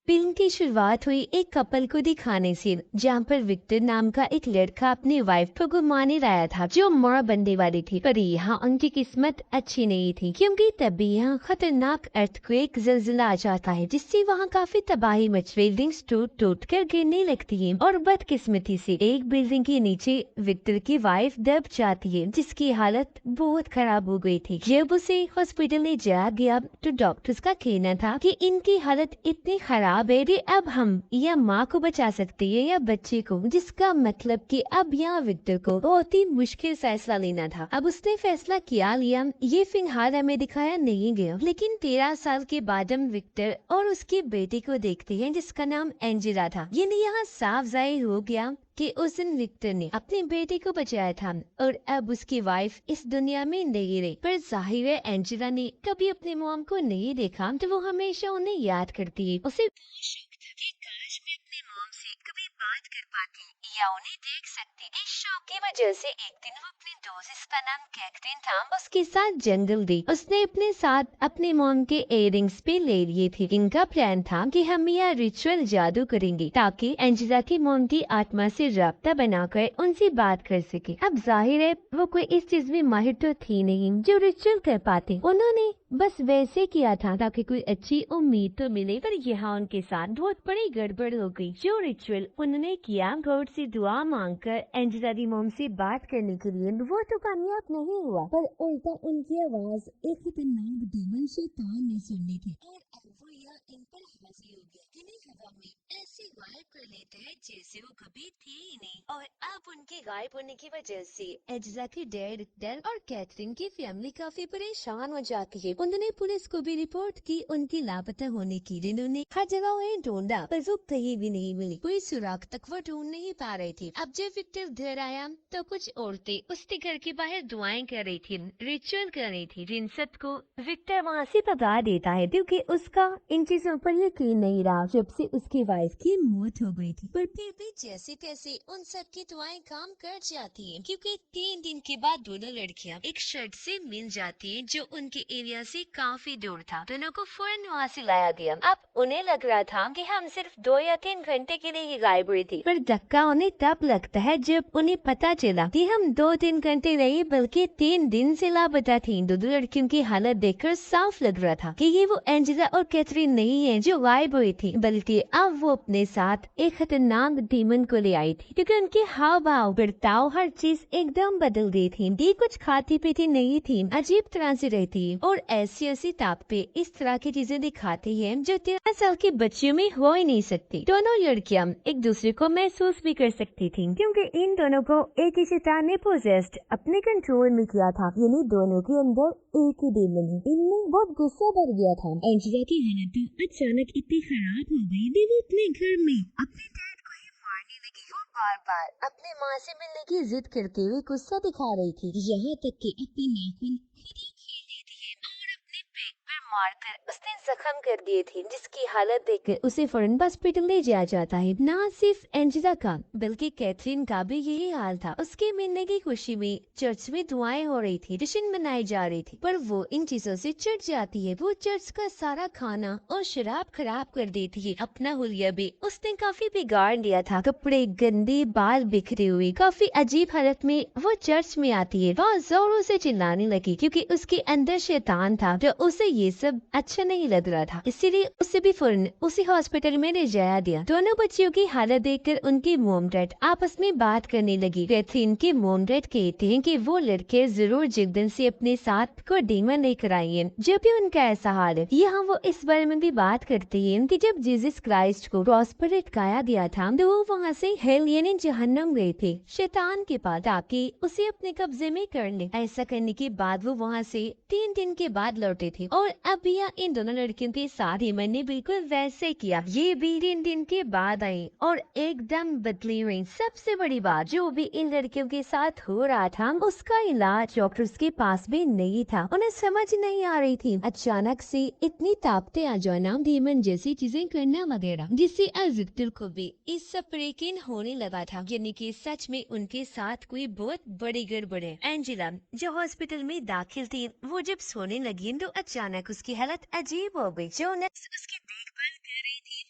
Film की शुरुआत हुई एक कपल को दिखाने से, जहाँ पर विक्टर नाम का एक लड़का अपनी वाइफ को घुमाने लाया था जो मर बनने वाली थी। पर यहाँ उनकी किस्मत अच्छी नहीं थी, क्योंकि तभी यहाँ खतरनाक अर्थक्वेक ज़लज़ला आ जाता है, जिससे वहाँ काफी तबाही मच, बिल्डिंग्स टूट टूट कर गिरने लगती है और बदकिस्मती से एक बिल्डिंग के नीचे विक्टर की वाइफ दब जाती है, जिसकी हालत बहुत खराब हो गई थी। जब उसे हॉस्पिटल ले जाया गया तो डॉक्टर्स का कहना था कि इनकी हालत इतनी खराब बेटी अब हम या माँ को बचा सकते हैं या बच्चे को, जिसका मतलब कि अब यहाँ विक्टर को बहुत ही मुश्किल फैसला लेना था। अब उसने फैसला किया लिया। ये फिलहाल हमें दिखाया नहीं गया, लेकिन 13 साल के बाद हम विक्टर और उसके बेटे को देखते हैं, जिसका नाम एंजेला था। ये यहाँ साफ जाहिर हो गया कि उस दिन विक्टर ने अपने बेटे को बचाया था और अब उसकी वाइफ इस दुनिया में नहीं रही। पर जाहिर है एंजेला ने कभी अपने मॉम को नहीं देखा, तो वो हमेशा उन्हें याद करती है। उसे बहुत शौक था कि काश मैं अपने मॉम से कभी बात कर पाती या उन्हें देख सकती। इस शौक की वजह से एक दिन वो अपने दोस्त, जिसका नाम कैथरीन था, उसके साथ जंगल गई। उसने अपने साथ अपने मॉम के इयररिंग्स भी ले लिए थे। इनका प्लान था कि हम यह रिचुअल जादू करेंगे ताकि एंजेला की मॉम की आत्मा से राब्ता बनाकर उनसे बात कर सके। अब जाहिर है वो कोई इस चीज में माहिर तो थी नहीं जो रिचुअल कर पाते। उन्होंने बस वैसे किया था ताकि कोई अच्छी उम्मीद तो मिले, पर यहाँ उनके साथ बहुत बड़ी गड़बड़ हो गई। जो रिचुअल उन्होंने किया गॉड से दुआ मांगकर एंजेला की मॉम से बात करने के लिए, वो तो कामयाब नहीं हुआ, पर उल्टा उनकी आवाज एक खतरनाक डीमन शैतान ने सुनी थी। और अब वो यह इन पर हाजिर हो गया, इन्हें हवा में ऐसे गायब कर लेते हैं जैसे वो कभी थे ही नहीं। और अब उनके गायब होने की वजह से एंजेला की डैड और कैथरीन की फैमिली काफी परेशान हो जाती है। उन्होंने पुलिस को भी रिपोर्ट की उनकी लापता होने की। उन्होंने हर जगह उन्हें ढूंढा, पर वो कहीं भी नहीं मिली। कोई सुराग तक वो ढूंढ नहीं पा रही थी। अब जब विक्टर घर आया तो कुछ औरतें उसके घर के बाहर दुआएं कर रही थी, रिचुअल कर रही थी, जिन सबको विक्टर वहाँ से भगा देता है, क्योंकि उसका इन चीजों पर यकीन नहीं रहा जब से उसकी वाइफ की मौत हो गई थी। पर फिर भी जैसे तैसे उन सब की दुआएं काम कर जाती हैं, क्योंकि 3 दिन के बाद दोनों लड़कियां एक शर्ट से मिल जाती हैं जो उनके एरिया से काफी दूर था। दोनों को फौरन वहाँ से लाया गया। अब उन्हें लग रहा था कि हम सिर्फ 2 या 3 घंटे के लिए ही गायब हुई थी, पर धक्का उन्हें तब लगता है जब उन्हें पता चला कि हम 2-3 घंटे नहीं बल्कि 3 दिन से लापता थी। दोनों लड़कियों की हालत देखकर साफ लग रहा था कि ये वो एंजेला और कैथरीन नहीं है जो गायब हुई थी, बल्कि अब वो अपने साथ एक खतरनाक डीमन को ले आई थी, क्योंकि उनके हाव भाव, बर्ताव, हर चीज एकदम बदल गई थी। ये कुछ खाती पीती नहीं थी, अजीब तरह से रहती और ऐसी ऐसी ताकते इस तरह की चीजें दिखाती है जो 13 साल के बच्चियों में हो ही नहीं सकती। दोनों लड़कियां एक दूसरे को महसूस भी कर सकती थी, क्योंकि इन दोनों को एक ही शैतान ने पोजेस्ड अपने कंट्रोल में किया था। यानी दोनों के अंदर एक ही डीमन है। इनमें बहुत गुस्सा भर गया था। एंजेला की हालत तो अचानक इतनी खराब हो गई थी, वो अपने घर में अपने डैड को ही मारने लगी। वो बार बार अपने माँ से मिलने की जिद करते हुए गुस्सा दिखा रही थी, यहाँ तक कि अपनी नाखून खुद ही खींच लेती है और अपने पेट पर मारकर उसने जख्म कर दिए थे, जिसकी हालत देखकर उसे फौरन हॉस्पिटल ले जाया जाता है। ना सिर्फ एंजेला का बल्कि कैथरीन का भी यही हाल था। उसके मिलने की खुशी में चर्च में दुआएं हो रही थी, जश्न मनाई जा रही थी, पर वो इन चीजों से चिढ़ जाती है। वो चर्च का सारा खाना और शराब खराब कर देती है। अपना हुलिया भी उसने काफी बिगाड़ लिया था, कपड़े गंदे, बाल बिखरे हुए, काफी अजीब हालत में वो चर्च में आती है। बहुत जोरों से चिल्लाने लगी, क्योंकि उसके अंदर शैतान था जो उसे ये सब अच्छा नहीं लग रहा था। इसीलिए उसे भी फौरन उसी हॉस्पिटल में ले जाया गया। दोनों बच्चियों की हालत देखकर उनकी मोम डैड आपस में बात करने लगी। कैथरीन के मोम डैड कहते हैं कि वो लड़के जरूर जिगदन से अपने साथ को डीमन लेकर आएंगे जब भी उनका ऐसा हाल है। यहाँ वो इस बारे में भी बात करते हैं कि जब जीसस क्राइस्ट को क्रॉस पर लटकाया गया था तो वो वहाँ से हेल यानी जहन्नम गए थे शैतान के पास, ताकि उसे अपने कब्जे में कर ले। ऐसा करने के बाद वो वहाँ से 3 दिन के बाद लौटे थे और अब यह इन दोनों लड़कियों के साथ ही मैंने बिल्कुल वैसे किया। ये भी 3 दिन के बाद आई और एकदम बदली हुई। सबसे बड़ी बात, जो भी इन लड़कियों के साथ हो रहा था उसका इलाज डॉक्टर्स के पास भी नहीं था। उन्हें समझ नहीं आ रही थी अचानक से इतनी ताकतें आ जाना, डीमन जैसी चीजें करना वगैरह, जिससे विक्टर को भी इस सब पर यकीन होने लगा था, यानी कि सच में उनके साथ कोई बहुत बड़ी गड़बड़ है। एंजेला जो हॉस्पिटल में दाखिल थी, वो जब सोने लगी तो अचानक उसकी हालत अजीब हो गई। जो नर्स उसकी देखभाल कर रही थी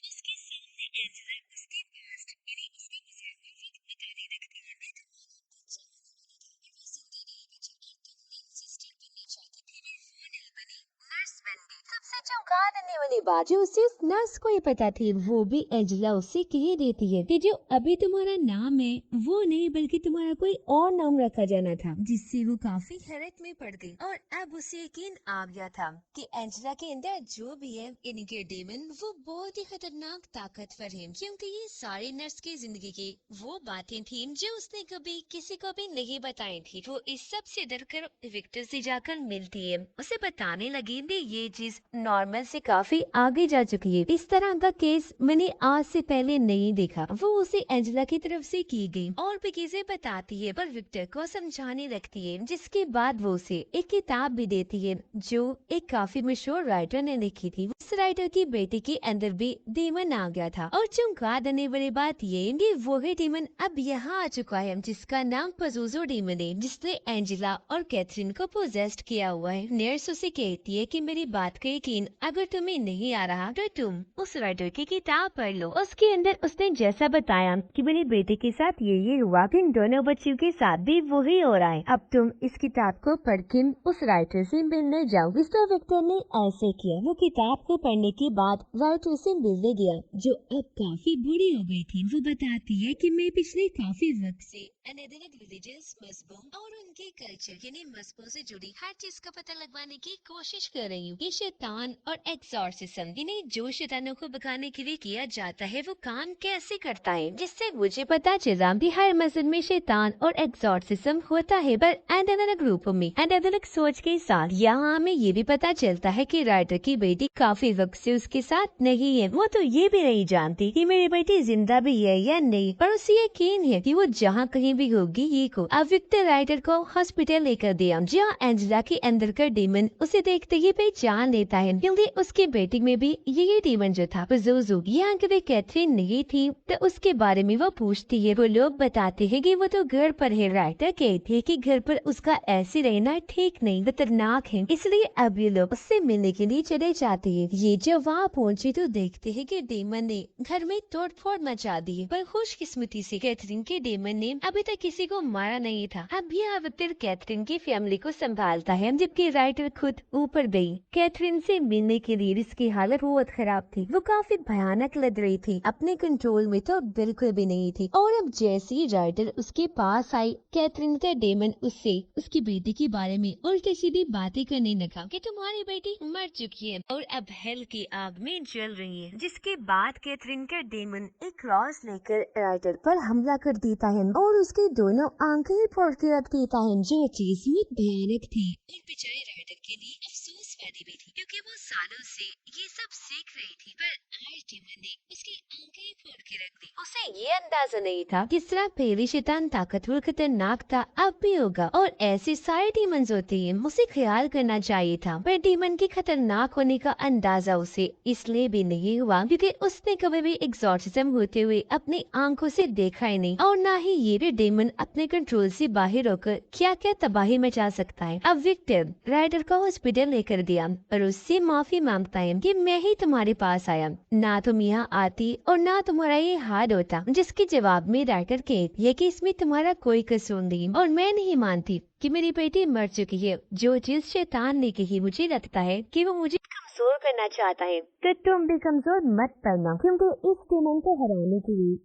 एंजेला उसके पास्ट यानी उसके पिछले को बताने लगती है मैं तुम्हारा बच्चा बनने वाली थी, वो जिंदा नहीं बची और तुम सिस्टर बनना चाहती थी, वो नहीं बनी, नर्स बन गई। सबसे चौंका देने वाली बात जो सिर्फ नर्स को ही पता थी, वो भी एंजेला उससे कह देती है कि जो अभी तुम्हारा नाम है वो नहीं बल्कि तुम्हारा कोई और नाम रखा जाना था, जिससे वो काफी हैरत में पड़ गई और अब उसे यकीन आ गया था कि एंजेला के अंदर जो भी है इनके डेमन वो बहुत ही खतरनाक ताकतवर है, क्योंकि ये सारी नर्स की जिंदगी की वो बातें थी जो उसने कभी किसी को भी नहीं बताई थी। वो इस सब से डरकर विक्टर से जाकर मिलती है, उसे बताने लगी कि ये चीज नॉर्मल से काफी आगे जा चुकी है, इस तरह का केस मैंने आज से पहले नहीं देखा। वो उसे एंजेला की तरफ से की गई और भी चीजें बताती है पर विक्टर को समझाने लगती है, जिसके बाद वो उसे एक किताब भी देती है जो एक काफी मशहूर राइटर ने लिखी थी। उस राइटर की बेटी के अंदर भी डीमन आ गया था और चौंका देने वाली बात ये है कि वही डीमन अब यहाँ आ चुका है जिसका नाम पजूजो डीमन है, जिसने एंजेला और कैथरीन को पोजेस्ट किया हुआ है। नर्स उसे कहती है कि मेरी बात का यकीन अगर तुम्हें नहीं आ रहा तो तुम उस राइटर की किताब पढ़ लो। उसके अंदर उसने जैसा बताया कि मेरी बेटी के साथ ये हुआ, इन दोनों बच्चों के साथ भी वही हो रहा है। अब तुम इस किताब को पढ़ के उस राइटर से मिलने जाओ। मिस्टर विक्टर ने ऐसे किया। वो किताब को पढ़ने के बाद राइटर से मिलने गया जो अब काफी बूढ़ी हो गई थी। वो बताती है कि मैं पिछले काफी वक्त से अलग अलग रिलीजियस मजहबों और उनके कल्चर यानी मजहबों से जुड़ी हर चीज का पता लगवाने की कोशिश कर रही हूँ। ये शैतान और एक्सॉर्सिज्म यानी जो शैतानों को भगाने के लिए किया जाता है वो काम कैसे करता है, जिससे मुझे पता चला कि हर मजहब में शैतान और एक्सॉर्सिज्म होता है पर अलग अलग रूपों में अलग अलग सोच के साथ। यहाँ हमें ये भी पता चलता है कि राइटर की बेटी काफी वक्त से उसके साथ नहीं है। वो तो ये भी नहीं जानती कि मेरी बेटी जिंदा भी है या नहीं, पर उसे यकीन है कि वो जहाँ कहीं भी होगी। ये को अब विक्टर राइटर को हॉस्पिटल लेकर दिया जहाँ एंजेला के अंदर का डीमन उसे देखते ही पहचान लेता है, क्योंकि उसकी बेटी में भी यही डीमन जो था पजूजो। यहाँ कभी कैथरीन नहीं थी तो उसके बारे में वो पूछती है। वो लोग बताते हैं कि वो तो घर पर है। राइटर कहते हैं कि घर पर उसका ऐसे रहना ठीक नहीं, खतरनाक है, इसलिए अब ये लोग उससे मिलने के लिए चले जाते हैं। ये जब वहाँ पहुँचे तो देखते हैं कि डीमन ने घर में तोड़फोड़ मचा दी है, पर खुशकिस्मती से कैथरीन के डीमन ने अभी तक किसी को मारा नहीं था। अब यह विक्टर कैथरीन की फैमिली को संभालता है, जबकि राइटर खुद ऊपर गई कैथरीन से मिलने के लिए। इसकी हालत बहुत खराब थी, वो काफी भयानक लग रही थी, अपने कंट्रोल में तो बिल्कुल भी नहीं थी। और अब जैसे ही राइटर उसके पास आई, कैथरीन का डेमन उससे उसकी बेटी के बारे में उल्टी सीधी बातें करने लगा कि तुम्हारी बेटी मर चुकी है और अब हेल की आग में जल रही है। जिसके बाद कैथरीन का डेमन एक क्रॉस लेकर राइटर पर हमला कर देता है और उसकी दोनों आंखें फोड़ के रख देता है, जो चीज बहुत भयानक थी और बेचारे राइटर के लिए अफसोस वाली भी थी, क्योंकि वो सालों से ये सब सीख रही थी। पर आज डेमन ने उसकी आंखें फोड़ के रख दी। उसे ये अंदाजा नहीं था किस तरह पहली शैतान ताकतवर खतरनाक था, अब भी होगा। और ऐसे सारे डीमंस होते हैं, उसे ख्याल करना चाहिए था, पर डीमन के खतरनाक होने का अंदाजा उसे इसलिए भी नहीं हुआ क्योंकि उसने कभी भी एक्सॉर्सिज्म होते हुए अपनी आंखों से देखा ही नहीं, और ना ही ये भी डेमन अपने कंट्रोल से बाहर होकर क्या क्या तबाही मचा सकता है। अब विक्टर राइटर को हॉस्पिटल लेकर गया और उससे माफी मांगता है कि मैं ही तुम्हारे पास आया, ना तुम यहाँ आती और ना तुम्हारा ये हाल होता। जिसके जवाब में राइटर कहती है कि इसमें तुम्हारा कोई कसूर नहीं और मैं नहीं मानती कि मेरी बेटी मर चुकी है। जो चीज शैतान ने कही, मुझे लगता है कि वो मुझे कमजोर करना चाहता है, तो तुम भी कमजोर मत करना, क्योंकि इस डेमन को हराने के लिए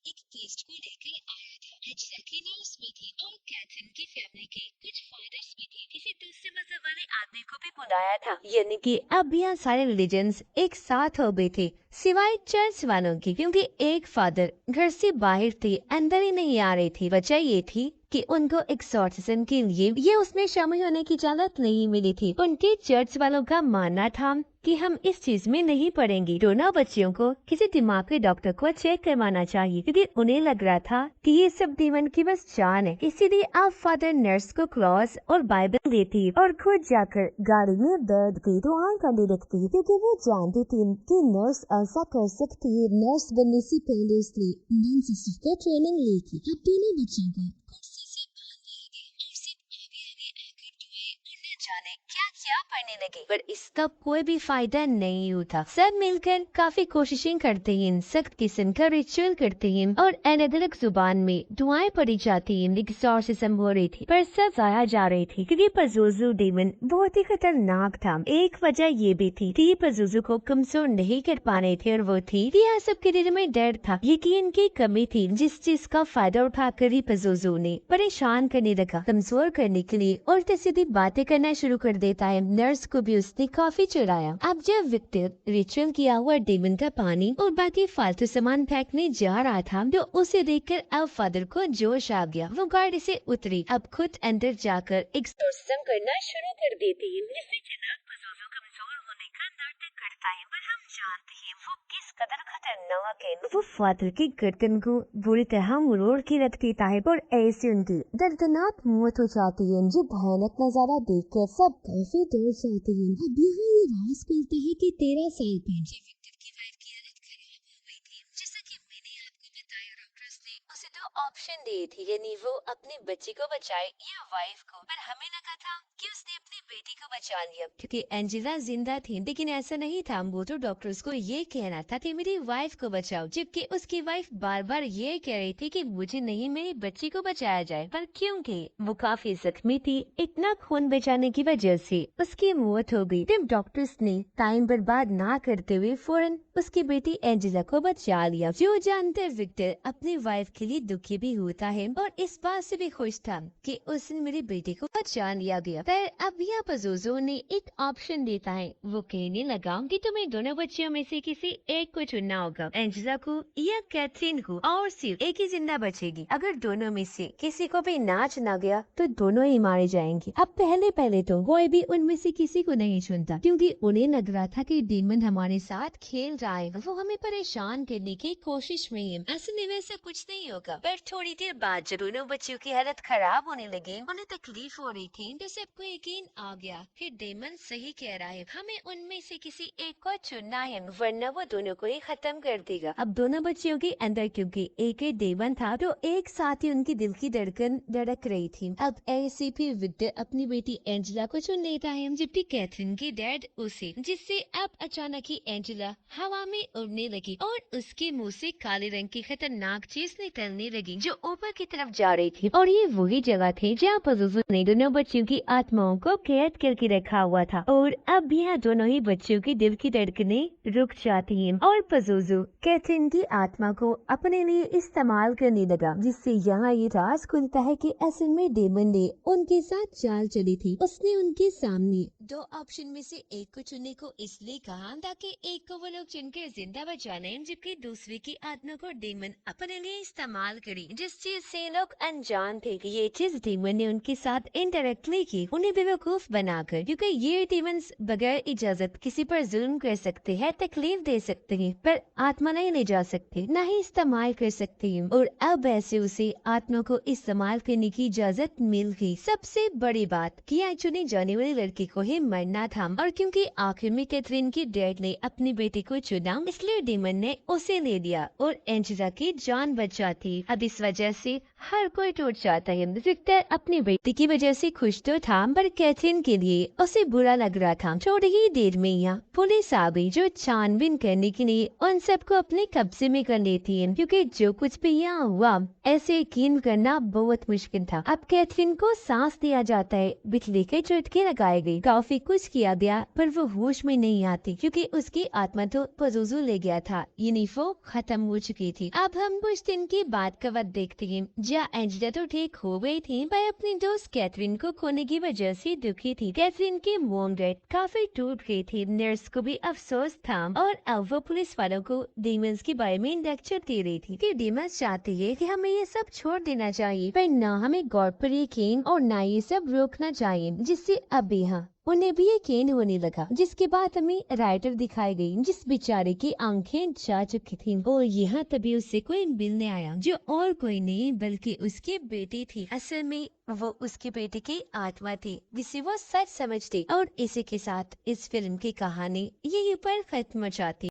एक टेस्ट को लेकर आया था। एंजेला की न्यूज़ में थी और कैथरीन की फैमिली के कुछ फादर्स भी थे। किसी दूसरे मजहब वाले आदमी को भी बुलाया था, यानी कि अब यहाँ सारे रिलीजन्स एक साथ हो गए थे सिवाय चर्च वालों की, क्योंकि एक फादर घर से बाहर थे, अंदर ही नहीं आ रहे थे। वजह ये थी कि उनको एक्सॉर्सिज्म के लिए ये उसमें शामिल होने की इजाजत नहीं मिली थी। उनके चर्च वालों का मानना था कि हम इस चीज में नहीं पड़ेंगे। दोनों बच्चियों को किसी दिमागी डॉक्टर को चेक करवाना चाहिए, क्योंकि उन्हें लग रहा था कि ये सब डीमन की बस जान है। इसीलिए अब फादर नर्स को क्रॉस और बाइबल देती और खुद जाकर गाड़ी में बैठ गई दुआएं करने लगती, क्योंकि वो जानती थी कि नर्स ऐसा कर सकती है। नर्स बनने से पहले उसने नन सिस्टर को ट्रेनिंग ली थी। अब दोनों बच्चों को कुर्सी से बांधने लगे और सिर्फ आगे आगे आकर दुआएं और न जाने क्या क्या पढ़ने लगे, पर इसका कोई भी फायदा नहीं होता। सब मिलकर काफी कोशिशें करते हैं, सख्त किस्म का रिचुअल करते हैं और अलग अलग जुबान में दुआएं पढ़ी जाती हैं, एग्जॉर्सिज्म हो रही थी, पर सब जाया जा रही थी क्योंकि पज़ुज़ू डेमन बहुत ही खतरनाक था। एक वजह ये भी थी कि पज़ुज़ू को कमजोर नहीं कर पाने थे, और वो थी कि यहाँ सबके दिल में डर था, यकीन की कमी थी, जिस चीज का फायदा उठाकर ही पज़ुज़ू ने परेशान करने लगा, कमजोर करने के लिए उल्टी सीधी बातें करना शुरू कर देता है। नर्स को भी उसने काफी चढ़ाया। अब जब विक्टर रिचुअल किया हुआ डेमन का पानी और बाकी फालतू सामान फेंकने जा रहा था, तो उसे देखकर अब फादर को जोश आ गया। वो गाड़ी से उतरी, अब खुद अंदर जाकर एक्सोर्सिज्म करना शुरू कर देती है, जिससे जनाब पज़ुज़ू कमजोर होने का नाटक करता है, पर हम जानते हैं वो किस कदर खतरनाक है। वो फादर की गर्दन को बुरी तरह मरोड़ के रख देता है और ऐसे उनकी दर्दनाक मौत हो जाती है, जो भयानक नजारा देखकर सब काफी डर जाते हैं। अब यहाँ ये राज खुलता है कि 13 साल पहले विक्टर की वाइफ की हालत खराब हो गई थी। जैसा कि मैंने आपको बताया, डॉक्टर्स ने उसे 2 ऑप्शन दिए थे, यानी वो अपने बच्चे को बचाए या वाइफ को, पर हमें लगा था कि उसने अपनी बेटी को बचा लिया क्योंकि एंजेला जिंदा थी, लेकिन ऐसा नहीं था। वो तो डॉक्टर्स को ये कहना था कि मेरी वाइफ को बचाओ, जबकि उसकी वाइफ बार बार ये कह रही थी कि मुझे नहीं, मेरी बच्ची को बचाया जाए, पर क्योंकि वो काफी जख्मी थी, इतना खून बचाने की वजह से उसकी मौत हो गई। तब डॉक्टर्स ने टाइम बर्बाद ना करते हुए फौरन उसकी बेटी एंजेला को बचा लिया। जो जानते विक्टर अपनी वाइफ के लिए दुखी भी होता है और इस बात से भी खुश था कि उसने मेरी बेटी को बचा लिया गया। पर अब यहाँ पज़ुज़ू ने एक ऑप्शन देता है। वो कहने लगा कि तुम्हें दोनों बच्चियों में से किसी एक को चुनना होगा, एंजेला को या कैथरीन को, और सिर्फ एक ही जिंदा बचेगी। अगर दोनों में से किसी को भी ना चुना गया तो दोनों ही मारे जाएंगे। अब पहले तो कोई भी उनमें से किसी को नहीं चुनता, क्योंकि उन्हें लग रहा था कि डेमन हमारे साथ खेल रहा है, वो हमें परेशान करने की कोशिश में है। असल में वैसा कुछ नहीं होगा। पर थोड़ी देर बाद जब दोनों बच्चियों की हालत खराब होने लगी, उन्हें तकलीफ हो रही थी, तो सबको यकीन आ गया कि डेमन सही कह रहा है, हमें उनमें से किसी एक को चुनना है, वरना वो दोनों को ही खत्म कर देगा। अब दोनों बच्चियों के अंदर क्योंकि एक ही डेमन था, तो एक साथ ही उनकी दिल की धड़कन धड़क रही थी। अब ऐसे भी विक्टर अपनी बेटी एंजेला को चुन लेता है, जबकि कैथरीन की डैड उसे, जिससे अब अचानक ही एंजेला हवा में उड़ने लगी और उसके मुंह से काले रंग की खतरनाक चीज निकलने लगी, जो ऊपर की तरफ जा रही थी। और ये वही जगह थी जहाँ पज़ुज़ू ने दोनों बच्चियों की आत्माओं को कैद करके रखा हुआ था। और अब यहाँ दोनों ही बच्चियों की दिल की धड़कनें रुक जाती हैं और पज़ुज़ू कैथरीन की आत्मा को अपने लिए इस्तेमाल करने लगा, जिससे यहाँ ये राज खुलता है कि असल में डेमन ने उनके साथ चाल चली थी। उसने उनके सामने 2 ऑप्शन में से एक को चुनने को इसलिए कहा ताकि एक को वो लोग चुनकर जिंदा बचा लें, जबकि दूसरे की आत्मा को डेमन अपने लिए इस्तेमाल करी, जिस चीज से लोग अनजान थे कि ये चीज डेमन ने उनके साथ इनडायरेक्टली की, उन्हें बेवकूफ बनाकर, क्योंकि ये डेमन्स बगैर इजाजत किसी पर जुल्म कर सकते हैं, तकलीफ दे सकते हैं, पर आत्मा नहीं ले जा सकते, न ही इस्तेमाल कर सकते हैं। और अब ऐसे उसे आत्मा को इस्तेमाल करने की इजाजत मिल गई। सबसे बड़ी बात कि यहाँ चुनी जाने वाली लड़की को ही मरना था, और क्योंकि आखिर में कैथरीन की डैड ने अपनी बेटी को चुना, इसलिए डेमन ने उसे ले लिया और एंजेला की जान बचाती। अब इस वजह से हर कोई टूट जाता है। विक्टर अपनी बेटी की वजह से खुश तो था, पर कैथरीन के लिए उसे बुरा लग रहा था। थोड़ी ही देर में यहाँ पुलिस आ गई, जो छानबीन करने के लिए उन सबको अपने कब्जे में कर लेती है, क्योंकि जो कुछ भी यहाँ हुआ ऐसे यकीन करना बहुत मुश्किल था। अब कैथरीन को सांस दिया जाता है, बिजली के झटके लगाए गए, काफी कुछ किया गया, पर वो होश में नहीं आती, क्योंकि उसकी आत्मा तो पज़ुज़ू ले गया था, यानी वो खत्म हो चुकी थी। अब हम कुछ दिन के बाद का वक्त देखते हैं, जहाँ एंजेला तो ठीक हो गई थी, पर अपनी दोस्त कैथरीन को खोने की वजह से दुखी थी। कैथरीन की मॉम डैड काफी टूट गई थी, नर्स को भी अफसोस था, और अब वो पुलिस वालों को डेमन्स के बारे में लेक्चर दे रही थी कि डेमन्स चाहती है कि हमें ये सब छोड़ देना चाहिए, पर न हमें गॉड पर यकीन और न ये सब रोकना चाहिए, जिससे अब यहाँ उन्हें भी यकीन होने लगा, जिसके बाद हमें राइटर दिखाई गई जिस बेचारे की आंखें जा चुकी थी और यहाँ तभी उससे कोई मिलने आया, जो और कोई नहीं बल्कि उसकी बेटी थी। असल में वो उसके बेटे की आत्मा थी जिसे वो सच समझती। और इसी के साथ इस फिल्म की कहानी यहीं पर खत्म हो जाती।